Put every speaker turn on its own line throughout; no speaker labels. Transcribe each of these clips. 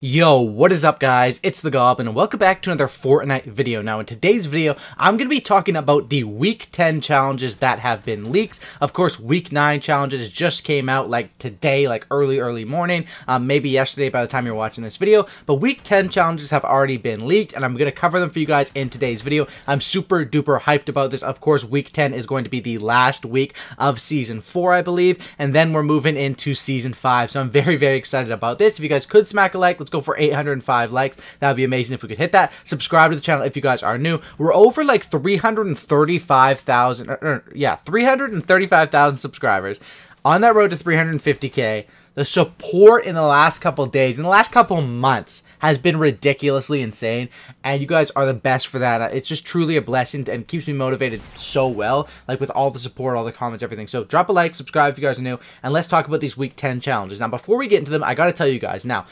Yo, what is up guys? It's the Goblin and welcome back to another Fortnite video. Now in today's video, I'm going to be talking about the week 10 challenges that have been leaked. Of course, week 9 challenges just came out like today, like early morning, maybe yesterday by the time you're watching this video. But week 10 challenges have already been leaked and I'm going to cover them for you guys in today's video. I'm super duper hyped about this. Of course, week 10 is going to be the last week of season 4, I believe. And then we're moving into season 5. So I'm very excited about this. If you guys could smack a like, let's go for 805 likes. That would be amazing if we could hit that. Subscribe to the channel if you guys are new. We're over like 335,000 subscribers. On that road to 350k. The support in the last couple days, in the last couple months, has been ridiculously insane, and you guys are the best for that. It's just truly a blessing and keeps me motivated so well, like with all the support, all the comments, everything. So drop a like, subscribe if you guys are new, and let's talk about these week 10 challenges. Now, before we get into them, I gotta tell you guys, now,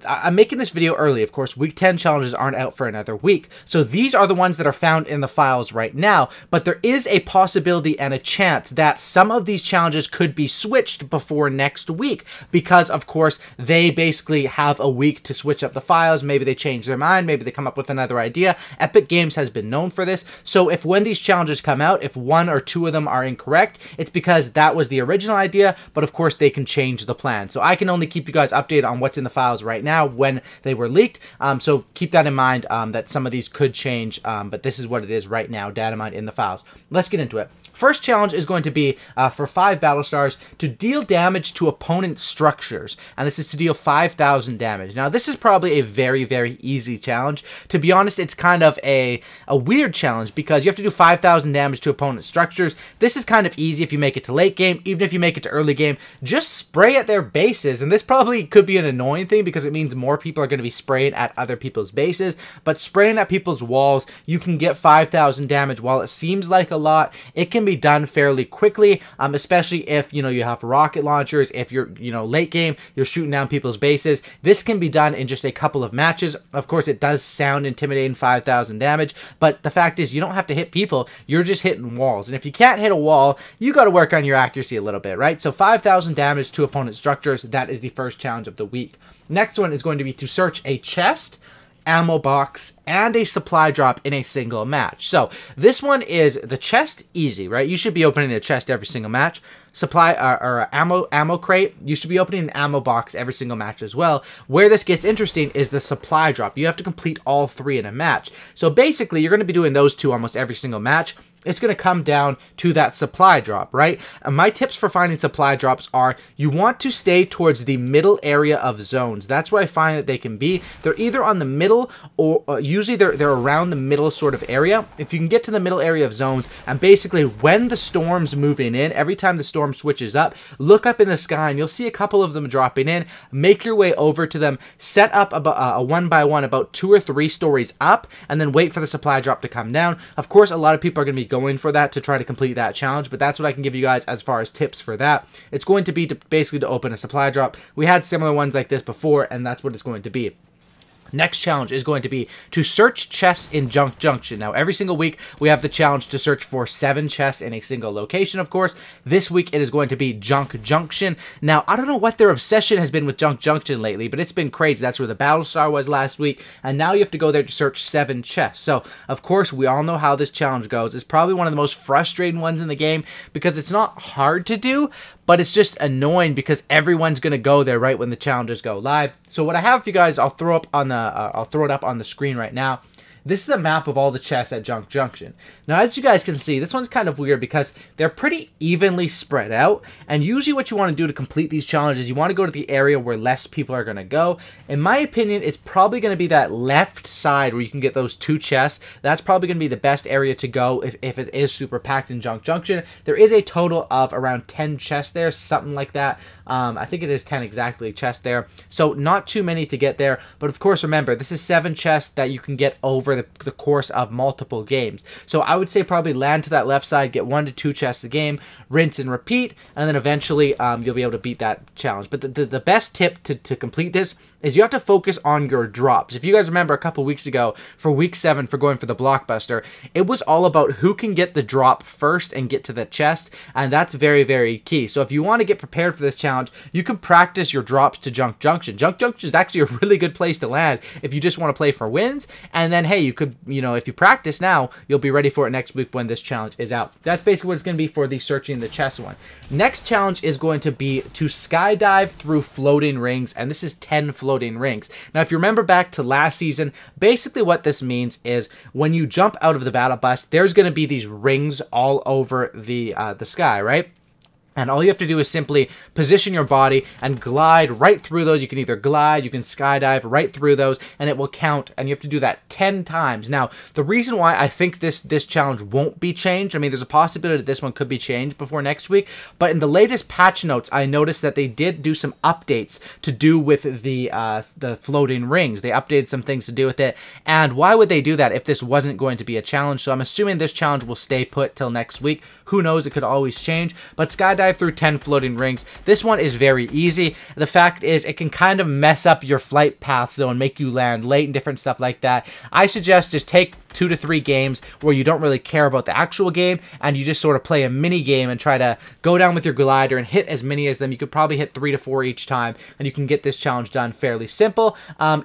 I'm making this video early, of course. Week 10 challenges aren't out for another week. So these are the ones that are found in the files right now, but there is a possibility and a chance that some of these challenges could be switched before next week because, of course, they basically have a week to switch up the files. Maybe they change their mind. Maybe they come up with another idea. Epic Games has been known for this. So if when these challenges come out, if one or two of them are incorrect, it's because that was the original idea, but of course they can change the plan. So I can only keep you guys updated on what's in the files right now when they were leaked, so keep that in mind, that some of these could change, but this is what it is right now, data mined in the files. Let's get into it. First challenge is going to be for 5 battle stars to deal damage to opponent structures, and this is to deal 5,000 damage. Now this is probably a very easy challenge. To be honest, it's kind of a weird challenge because you have to do 5,000 damage to opponent structures. This is kind of easy if you make it to late game. Even if you make it to early game, just spray at their bases, and this probably could be an annoying thing because it means more people are going to be spraying at other people's bases, but spraying at people's walls, you can get 5,000 damage. While it seems like a lot, it can be done fairly quickly, especially if you have rocket launchers. If you're late game, you're shooting down people's bases, this can be done in just a couple of matches. Of course, it does sound intimidating, 5,000 damage, but the fact is you don't have to hit people, you're just hitting walls, and if you can't hit a wall, you got to work on your accuracy a little bit, right? So 5,000 damage to opponent structures, that is the first challenge of the week. Next one is going to be to search a chest, ammo box, and a supply drop in a single match. So this one is the chest, easy, right? You should be opening a chest every single match. Supply or ammo crate, you should be opening an ammo box every single match as well. Where this gets interesting is the supply drop. You have to complete all 3 in a match. So basically, you're going to be doing those 2 almost every single match. It's going to come down to that supply drop, right? And my tips for finding supply drops are you want to stay towards the middle area of zones. That's where I find that they can be. They're either on the middle or usually they're around the middle sort of area. If you can get to the middle area of zones, and basically when the storm's moving in, every time the storm switches up, look up in the sky and you'll see a couple of them dropping in. Make your way over to them, set up a 1 by 1 about 2 or 3 stories up, and then wait for the supply drop to come down. Of course, a lot of people are going to be going for that to try to complete that challenge, but that's what I can give you guys as far as tips for that. It's going to be basically to open a supply drop. We had similar ones like this before, and that's what it's going to be. Next challenge is going to be to search chests in Junction. Now, every single week, we have the challenge to search for 7 chests in a single location, of course. This week, it is going to be Junction. Now, I don't know what their obsession has been with Junction lately, but it's been crazy. That's where the Battle Star was last week, and now you have to go there to search 7 chests. So, of course, we all know how this challenge goes. It's probably one of the most frustrating ones in the game because it's not hard to do, but it's just annoying because everyone's going to go there right when the challenges go live. So what I have for you guys, I'll throw it up on the screen right now. This is a map of all the chests at Junction. Now, as you guys can see, this one's kind of weird because they're pretty evenly spread out. And usually what you want to do to complete these challenges, you want to go to the area where less people are going to go. In my opinion, it's probably going to be that left side where you can get those 2 chests. That's probably going to be the best area to go if it is super packed in Junction. There is a total of around 10 chests there, something like that. I think it is 10 exactly chests there. So not too many to get there. But of course, remember, this is 7 chests that you can get over the course of multiple games. So I would say probably land to that left side, get 1 to 2 chests a game, rinse and repeat, and then eventually you'll be able to beat that challenge. But the best tip to complete this is you have to focus on your drops. If you guys remember a couple weeks ago for week 7 for going for the blockbuster, it was all about who can get the drop first and get to the chest, and that's very, very key. So if you want to get prepared for this challenge, you can practice your drops to Junction. Junction is actually a really good place to land if you just want to play for wins, and then hey, you could, if you practice now, you'll be ready for it next week when this challenge is out. That's basically what it's going to be for the searching the chest one. Next challenge is going to be to skydive through floating rings, and this is 10 floating rings. Now, if you remember back to last season, basically what this means is when you jump out of the battle bus, there's going to be these rings all over the sky, right? And all you have to do is simply position your body and glide right through those. You can either glide, you can skydive right through those, and it will count. And you have to do that 10 times. Now, the reason why I think this challenge won't be changed, I mean, there's a possibility that this one could be changed before next week. But in the latest patch notes, I noticed that they did do some updates to do with the floating rings. They updated some things to do with it. And why would they do that if this wasn't going to be a challenge? So I'm assuming this challenge will stay put till next week. Who knows? It could always change. But skydive through 10 floating rings. This one is very easy. The fact is it can kind of mess up your flight paths though and make you land late and different stuff like that. I suggest just take 2 to 3 games where you don't really care about the actual game and you just sort of play a mini game and try to go down with your glider and hit as many as them. You could probably hit 3 to 4 each time and you can get this challenge done fairly simple.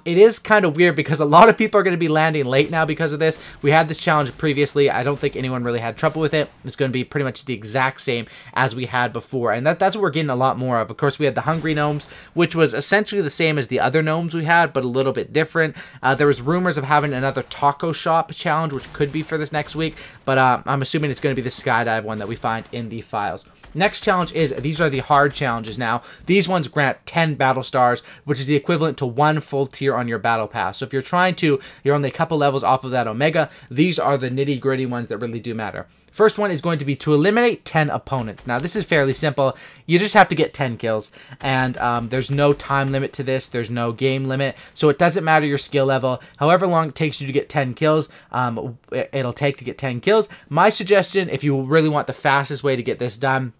It is kind of weird because a lot of people are going to be landing late now because of this. We had this challenge previously. I don't think anyone really had trouble with it. It's going to be pretty much the exact same as we had before, and that's what we're getting a lot more of. Of course, we had the Hungry Gnomes, which was essentially the same as the other gnomes we had, but a little bit different. There was rumors of having another taco shop challenge, which could be for this next week, but I'm assuming it's going to be the skydive one that we find in the files. Next challenge is, these are the hard challenges now. These ones grant 10 battle stars, which is the equivalent to 1 full tier on your battle pass. So if you're only a couple levels off of that Omega, these are the nitty gritty ones that really do matter. First one is going to be to eliminate 10 opponents. Now, this is fairly simple. You just have to get 10 kills, and there's no time limit to this. There's no game limit, so it doesn't matter your skill level. However long it takes you to get 10 kills, it'll take to get 10 kills. My suggestion, if you really want the fastest way to get this done,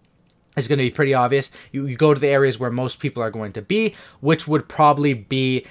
is going to be pretty obvious. You go to the areas where most people are going to be, which would probably be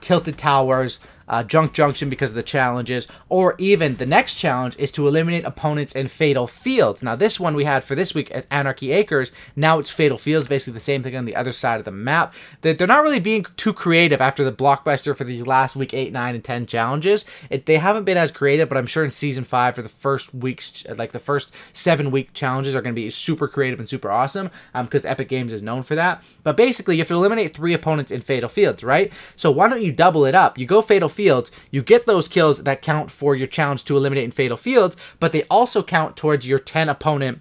Tilted Towers, Junction because of the challenges, or even the next challenge is to eliminate opponents in Fatal Fields. Now, this one we had for this week as Anarchy Acres. Now it's Fatal Fields, basically the same thing on the other side of the map. They're not really being too creative after the blockbuster for these last week 8, 9, and 10 challenges. They haven't been as creative, but I'm sure in Season 5 for the first weeks, like the first 7-week challenges are going to be super creative and super awesome because Epic Games is known for that. But basically, you have to eliminate 3 opponents in Fatal Fields, right? So why don't you double it up? You go Fatal Fields, you get those kills that count for your challenge to eliminate in Fatal Fields, but they also count towards your 10 opponent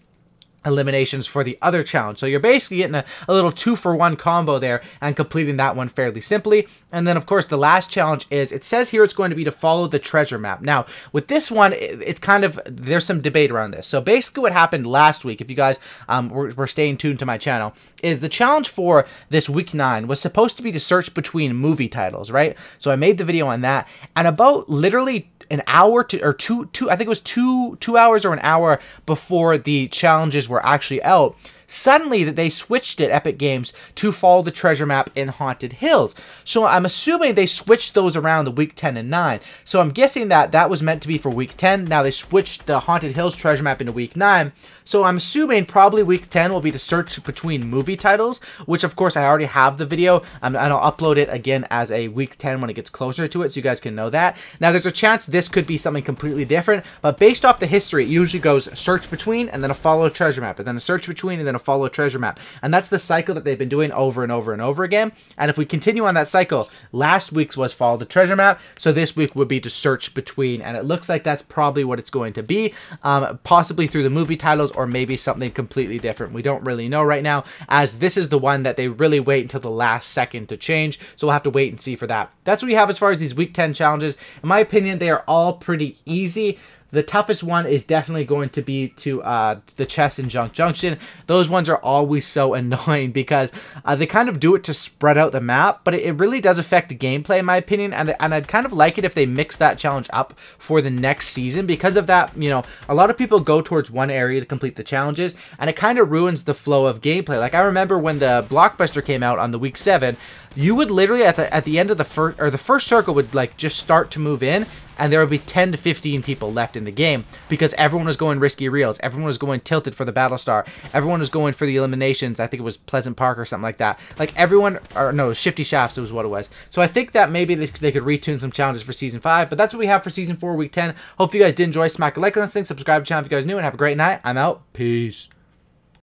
eliminations for the other challenge. So you're basically getting a little 2-for-1 combo there and completing that one fairly simply. And then, of course, the last challenge is, it says here it's going to be to follow the treasure map. Now, with this one, it's kind of, there's some debate around this. So basically what happened last week, if you guys were staying tuned to my channel, is the challenge for this week 9 was supposed to be to search between movie titles, right? So I made the video on that, and about literally an hour to, or two, I think it was two hours or an hour before the challenges were actually out, suddenly that they switched it, Epic Games, to follow the treasure map in Haunted Hills. So I'm assuming they switched those around the week 10 and 9. So I'm guessing that that was meant to be for week 10. Now they switched the Haunted Hills treasure map into week 9. So I'm assuming probably week 10 will be the search between movie titles, which of course I already have the video, and I'll upload it again as a week 10 when it gets closer to it, so you guys can know that. Now there's a chance this could be something completely different, but based off the history, it usually goes search between, and then a follow treasure map, and then a search between, and then a follow treasure map. And that's the cycle that they've been doing over and over and over again. And if we continue on that cycle, last week's was follow the treasure map, so this week would be to search between, and it looks like that's probably what it's going to be, possibly through the movie titles, or maybe something completely different. We don't really know right now, as this is the one that they really wait until the last second to change, so we'll have to wait and see for that. That's what we have as far as these week 10 challenges. In my opinion, they are all pretty easy. The toughest one is definitely going to be to the chests in Junction. Those ones are always so annoying because they kind of do it to spread out the map, but it really does affect the gameplay in my opinion, and I'd kind of like it if they mix that challenge up for the next season. Because of that, you know, a lot of people go towards one area to complete the challenges, and it kind of ruins the flow of gameplay. Like I remember when the Blockbuster came out on the week 7, you would literally at the end of the first circle would like just start to move in, and there would be 10 to 15 people left in the game because everyone was going risky reels, everyone was going tilted for the Battlestar, everyone was going for the eliminations. I think it was Pleasant Park or something like that. Like everyone, or no, Shifty Shafts was what it was. So I think that maybe they could retune some challenges for Season 5, but that's what we have for Season 4, Week 10. Hope you guys did enjoy. Smack a like on this thing, subscribe to the channel if you guys are new, and have a great night. I'm out. Peace.